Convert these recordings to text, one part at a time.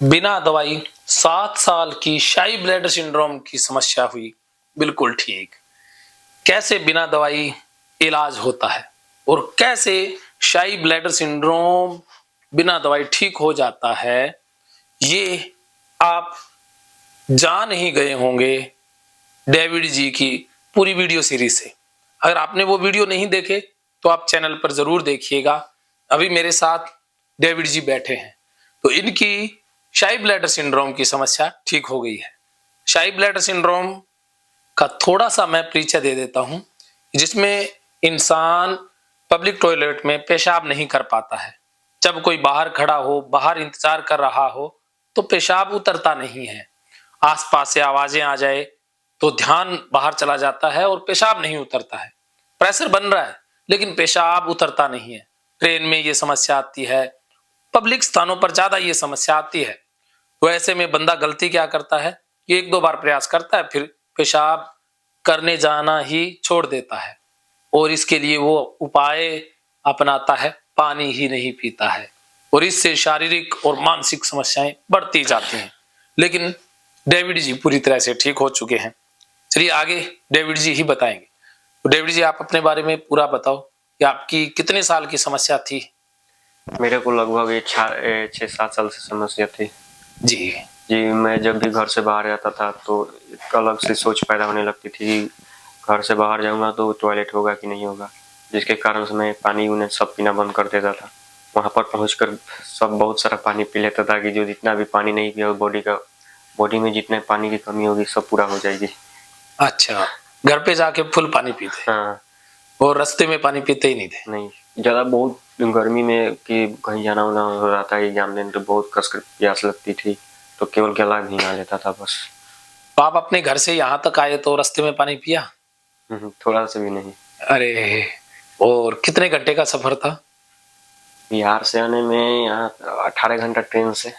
बिना दवाई 7 साल की शाई ब्लैडर सिंड्रोम की समस्या हुई बिल्कुल ठीक। कैसे बिना दवाई इलाज होता है और कैसे शाई ब्लैडर सिंड्रोम बिना दवाई ठीक हो जाता है, ये आप जान ही गए होंगे डेविड जी की पूरी वीडियो सीरीज से। अगर आपने वो वीडियो नहीं देखे तो आप चैनल पर जरूर देखिएगा। अभी मेरे साथ डेविड जी बैठे हैं, तो इनकी शाई ब्लैडर सिंड्रोम की समस्या ठीक हो गई है। शाई ब्लैडर सिंड्रोम का थोड़ा सा मैं परिचय दे देता हूं, जिसमें इंसान पब्लिक टॉयलेट में पेशाब नहीं कर पाता है। जब कोई बाहर खड़ा हो, बाहर इंतजार कर रहा हो, तो पेशाब उतरता नहीं है। आसपास से आवाजें आ जाए तो ध्यान बाहर चला जाता है और पेशाब नहीं उतरता है। प्रेशर बन रहा है लेकिन पेशाब उतरता नहीं है। ट्रेन में ये समस्या आती है, पब्लिक स्थानों पर ज्यादा ये समस्या आती है। तो ऐसे में बंदा गलती क्या करता है कि 1-2 बार प्रयास करता है, फिर पेशाब करने जाना ही छोड़ देता है और इसके लिए वो उपाय अपनाता है, पानी ही नहीं पीता है और इससे शारीरिक और मानसिक समस्याएं बढ़ती जाती हैं। लेकिन डेविड जी पूरी तरह से ठीक हो चुके हैं। चलिए आगे डेविड जी ही बताएंगे। तो डेविड जी, आप अपने बारे में पूरा बताओ कि आपकी कितने साल की समस्या थी। मेरे को लगभग 6-7 साल से समस्या थी जी जी। मैं जब भी घर से बाहर जाता था तो एक अलग से सोच पैदा होने लगती थी, घर से बाहर जाऊंगा तो टॉयलेट होगा कि नहीं होगा, जिसके कारण से मैं पानी उन्हें सब पीना बंद कर देता था। वहां पर पहुंचकर सब बहुत सारा पानी पी लेता था कि जो जितना भी पानी नहीं पिया बॉडी में जितने पानी की कमी होगी सब पूरा हो जाएगी। अच्छा, घर पे जाके फुल पानी पीते? हाँ। और रास्ते में पानी पीते ही नहीं थे? नहीं, ज़्यादा बहुत गर्मी में कि कहीं जाना वाना हो रहा था एग्जाम देने तो बहुत कसकर प्यास लगती थी, तो केवल गला भीगा लेता था बस। तो आप अपने घर से यहाँ तक आए तो रास्ते में पानी पिया? थोड़ा सा भी नहीं। अरे, और कितने घंटे का सफर था? बिहार से आने में यहाँ 18 घंटा ट्रेन से,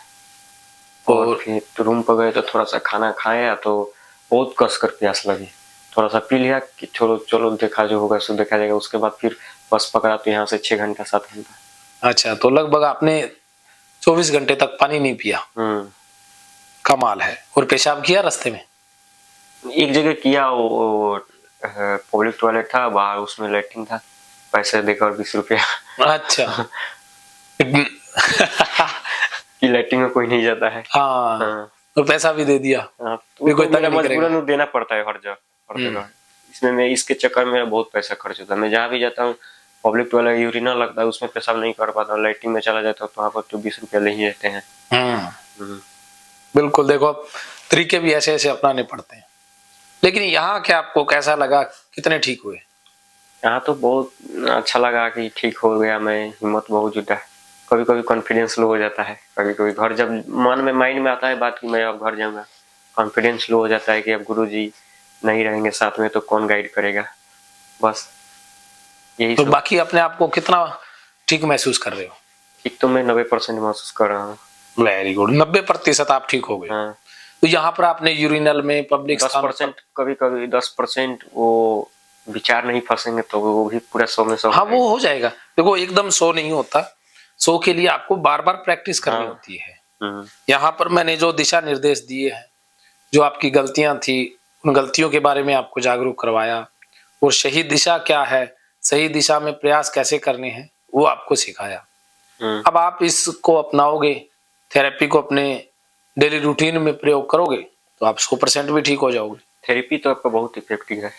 और फिर रूम पर गए तो थोड़ा सा खाना खाया तो बहुत कसकर प्यास लगी, थोड़ा सा पी लिया कि चलो चलो देखा जो होगा सो देखा जाएगा। उसके बाद फिर बस पकड़ा तो यहाँ से 6 घंटा 7 घंटा। अच्छा, तो लगभग आपने 24 घंटे तक पानी नहीं पिया। कमाल है। और पेशाब किया रास्ते में? एक जगह किया, वो पब्लिक टॉयलेट था बाहर, उसमें लैट्रिन था, पैसे देकर 20 रुपया। अच्छा। कि लैट्रिन में कोई नहीं जाता है। हाँ, तो पैसा भी दे दिया। तो कोई मजबूरन देना पड़ता है हर जगह। इसमें मैं इसके चक्कर में बहुत पैसा खर्च होता है। मैं जहाँ भी जाता हूँ पब्लिक टॉयलेट यूरिनल लगता है, उसमें पेशाब नहीं कर पाता हूँ, लैट्रिन में चला जाता हूँ तो वहाँ पर तो 20 रुपया ले ही रहते हैं। बिल्कुल, देखो तरीके भी ऐसे ऐसे अपनाने पड़ते हैं। लेकिन यहाँ क्या आपको कैसा लगा, कितने ठीक हुए? यहाँ तो बहुत अच्छा लगा कि ठीक हो गया मैं, हिम्मत बहुत जुटा। कभी कभी कॉन्फिडेंस लो हो जाता है, कभी कभी घर जब मन में माइंड में आता है बात कि मैं अब घर जाऊंगा, कॉन्फिडेंस लो हो जाता है कि अब गुरुजी नहीं रहेंगे साथ में तो कौन गाइड करेगा, बस यही। तो बाकी अपने आप को कितना ठीक महसूस कर रहे हो? ठीक तो मैं 90% महसूस कर रहा हूँ। वेरी गुड, 90% आप ठीक हो गए। हाँ। तो यहाँ पर आपने यूरिनल में पब्लिक 10%, कभी कभी 10% वो विचार नहीं फंसेंगे तो वो भी पूरा 100 में 100। हाँ, वो हो जाएगा। देखो एकदम 100 नहीं होता, 100 के लिए आपको बार बार प्रैक्टिस करनी होती है। यहाँ पर मैंने जो दिशा निर्देश दिए हैं, जो आपकी गलतियां थी, उन गलतियों के बारे में आपको जागरूक करवाया और सही दिशा क्या है, सही दिशा में प्रयास कैसे करने हैं, वो आपको सिखाया। अब आप इसको अपनाओगे, थेरेपी को अपने डेली रूटीन में प्रयोग करोगे तो आप 100% भी ठीक हो जाओगे। थेरेपी तो आपका बहुत इफेक्टिव है।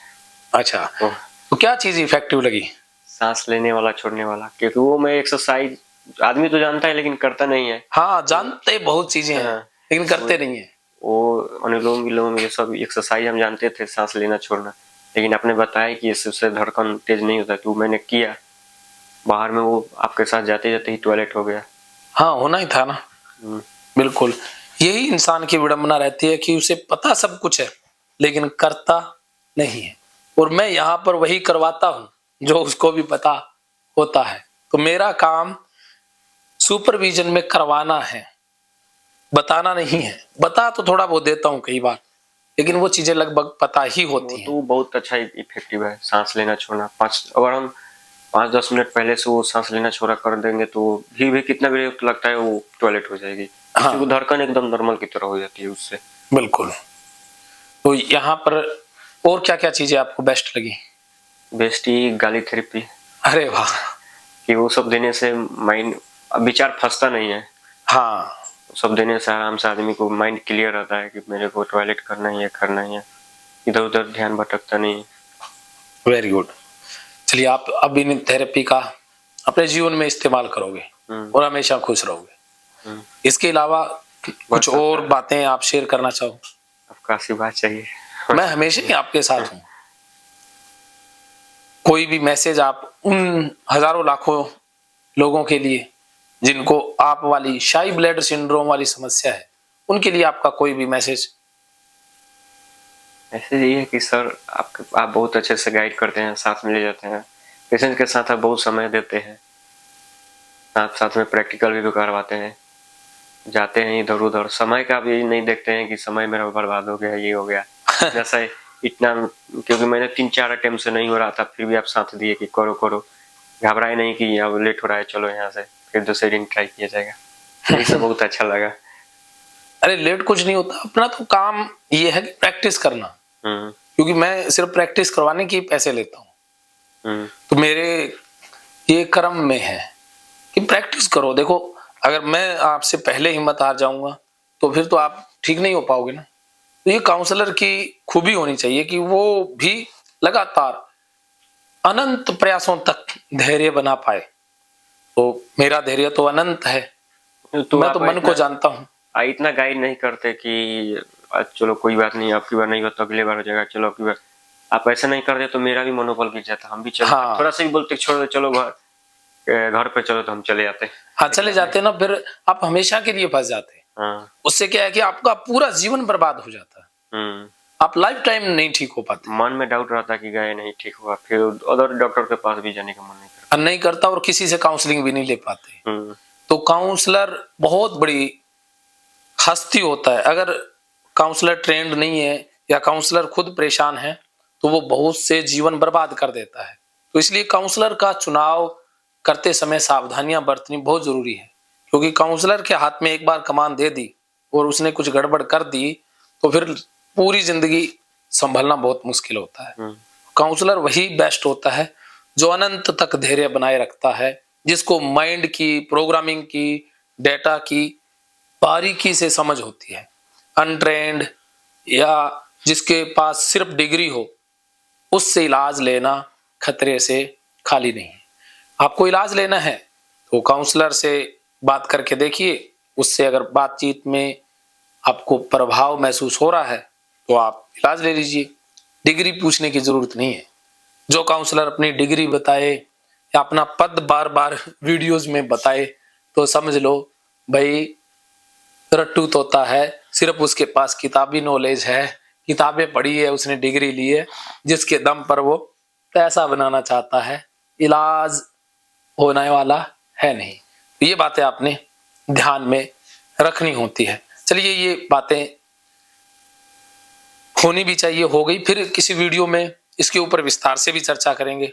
अच्छा, तो क्या चीज इफेक्टिव लगी? सांस लेने वाला छोड़ने वाला, क्योंकि वो मैं एक्सरसाइज, आदमी तो जानता है लेकिन करता नहीं है। हाँ, जानते बहुत चीजें हैं लेकिन करते नहीं है। वो अनुलोम विलोम ये सब एक्सरसाइज हम जानते थे, सांस लेना छोड़ना, लेकिन आपने बताया कि इससे धड़कन तेज नहीं होता, तो मैंने किया। बाहर में वो आपके साथ जाते जाते ही टॉयलेट हो गया। हाँ, होना ही था ना। बिल्कुल, यही इंसान की विडंबना रहती है कि उसे पता सब कुछ है लेकिन करता नहीं है। और मैं यहाँ पर वही करवाता हूँ जो उसको भी पता होता है। तो मेरा काम सुपरविजन में करवाना है, बताना नहीं है। बता तो थोड़ा बहुत देता हूँ कई बार, लेकिन वो चीजें लगभग पता ही होती हैं। तो बहुत अच्छा इफेक्टिव है सांस लेना छोड़ना। अगर हम 5-10 मिनट पहले से वो सांस लेना छोड़ा कर देंगे तो भी कितना भी लगता है वो टॉयलेट हो जाएगी। हाँ। क्योंकि वो धड़कन एकदम नॉर्मल की तरह हो जाती है उससे। बिल्कुल। तो यहाँ पर और क्या क्या चीजें आपको बेस्ट लगी? बेस्ट ही गाली थेरेपी, अरे वाह। कि वो सब देने से माइंड, विचार फंसता नहीं है। हाँ। वो सब देने से आराम से आदमी को माइंड क्लियर रहता है कि मेरे को टॉयलेट करना ही है, करना ही है, इधर उधर ध्यान भटकता नहीं। Very good. चलिए, आप अब इन थेरेपी का अपने जीवन में इस्तेमाल करोगे और हमेशा खुश रहोगे। इसके अलावा कुछ और बातें आप शेयर करना चाहो? आपका आशीर्वाद चाहिए। मैं हमेशा ही आपके साथ हूँ। कोई भी मैसेज आप उन हजारों लाखों लोगों के लिए जिनको आप वाली शाई ब्लैडर सिंड्रोम वाली समस्या है, उनके लिए आपका कोई भी मैसेज? ऐसे यही है कि सर आप बहुत अच्छे से गाइड करते हैं, साथ में ले जाते हैं पेशेंट के साथ, आप बहुत समय देते हैं, साथ साथ में प्रैक्टिकल भी करवाते हैं, जाते हैं इधर उधर, समय का भी नहीं देखते हैं कि समय मेरा बर्बाद हो गया, ये हो गया। जैसा इतना, क्योंकि मैंने 3-4 अटेम्प्ट से नहीं हो रहा था, फिर भी आप साथ दिए कि करो करो, घबराए नहीं कि अब लेट हो रहा है, चलो यहाँ से फिर दूसरे दिन ट्राई किया जाएगा। ये सब बहुत अच्छा लगा। अरे लेट कुछ नहीं होता, अपना तो काम ये है कि प्रैक्टिस करना। क्योंकि मैं सिर्फ प्रैक्टिस करवाने के पैसे लेता हूँ, तो मेरे ये कर्म में है कि प्रैक्टिस करो। देखो, अगर मैं आपसे पहले हिम्मत हार जाऊंगा तो फिर तो आप ठीक नहीं हो पाओगे ना। तो ये काउंसलर की खूबी होनी चाहिए कि वो भी लगातार अनंत प्रयासों तक धैर्य बना पाए। तो मेरा धैर्य तो अनंत है, तो मैं तो मन को जानता हूँ। इतना गाइड नहीं करते कि चलो कोई बात नहीं, आपकी बार नहीं हुआ तो अगले बार हो जाएगा, चलो आपकी बार। आप ऐसा नहीं करते तो मेरा भी मनोबल गिर जाता, हम भी चलो। हाँ। थोड़ा सा भी बोलते छोड़ दो, चलो घर पे चलो, तो हम चले जाते। हाँ, चले जाते ना, फिर आप हमेशा के लिए फंस जाते। हाँ। उससे क्या है कि आपका पूरा जीवन बर्बाद हो जाता है। आप लाइफ टाइम नहीं ठीक हो पाते। मन में डाउट रहता कि गए नहीं ठीक हुआ, फिर अदर डॉक्टर के पास भी जाने का मन नहीं करता और किसी से काउंसलिंग भी नहीं ले पाते। तो काउंसलर बहुत बड़ी हस्ती होता है। अगर काउंसलर ट्रेंड नहीं है या काउंसलर खुद परेशान है तो वो बहुत से जीवन बर्बाद कर देता है। तो इसलिए काउंसलर का चुनाव करते समय सावधानियां बरतनी बहुत जरूरी है, क्योंकि काउंसलर के हाथ में एक बार कमान दे दी और उसने कुछ गड़बड़ कर दी तो फिर पूरी जिंदगी संभलना बहुत मुश्किल होता है। काउंसलर वही बेस्ट होता है जो अनंत तक धैर्य बनाए रखता है, जिसको माइंड की, प्रोग्रामिंग की, डेटा की बारीकी से समझ होती है। अनट्रेंड या जिसके पास सिर्फ डिग्री हो, उससे इलाज लेना खतरे से खाली नहीं है। आपको इलाज लेना है तो काउंसलर से बात करके देखिए। उससे अगर बातचीत में आपको प्रभाव महसूस हो रहा है तो आप इलाज ले लीजिए। डिग्री पूछने की जरूरत नहीं है। जो काउंसलर अपनी डिग्री बताए या अपना पद बार बार वीडियोस में बताए तो समझ लो भाई रट्टू तोता है, सिर्फ उसके पास किताबी नॉलेज है, किताबें पढ़ी है, उसने डिग्री ली है, जिसके दम पर वो पैसा बनाना चाहता है, इलाज होने वाला है नहीं। तो ये बातें आपने ध्यान में रखनी होती है। चलिए, ये बातें होनी भी चाहिए, हो गई। फिर किसी वीडियो में इसके ऊपर विस्तार से भी चर्चा करेंगे।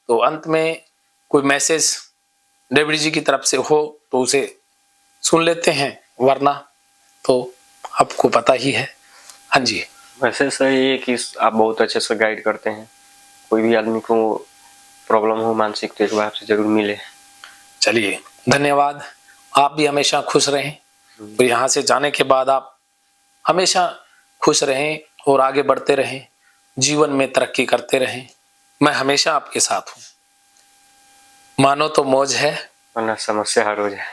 तो अंत में कोई मैसेज डेविड जी की तरफ से हो तो उसे सुन लेते हैं, वरना तो आपको पता ही है। हाँ जी। वैसे सही है कि आप बहुत अच्छे से गाइड करते हैं। कोई भी आदमी को प्रॉब्लम हो मानसिक तो एक बार आपसे जरूर मिले। चलिए, धन्यवाद। आप भी हमेशा खुश रहें। तो यहाँ से जाने के बाद आप हमेशा खुश रहें और आगे बढ़ते रहें, जीवन में तरक्की करते रहें। मैं हमेशा आपके साथ हूँ। मानो तो मौज है, वरना समस्या हर रोज है।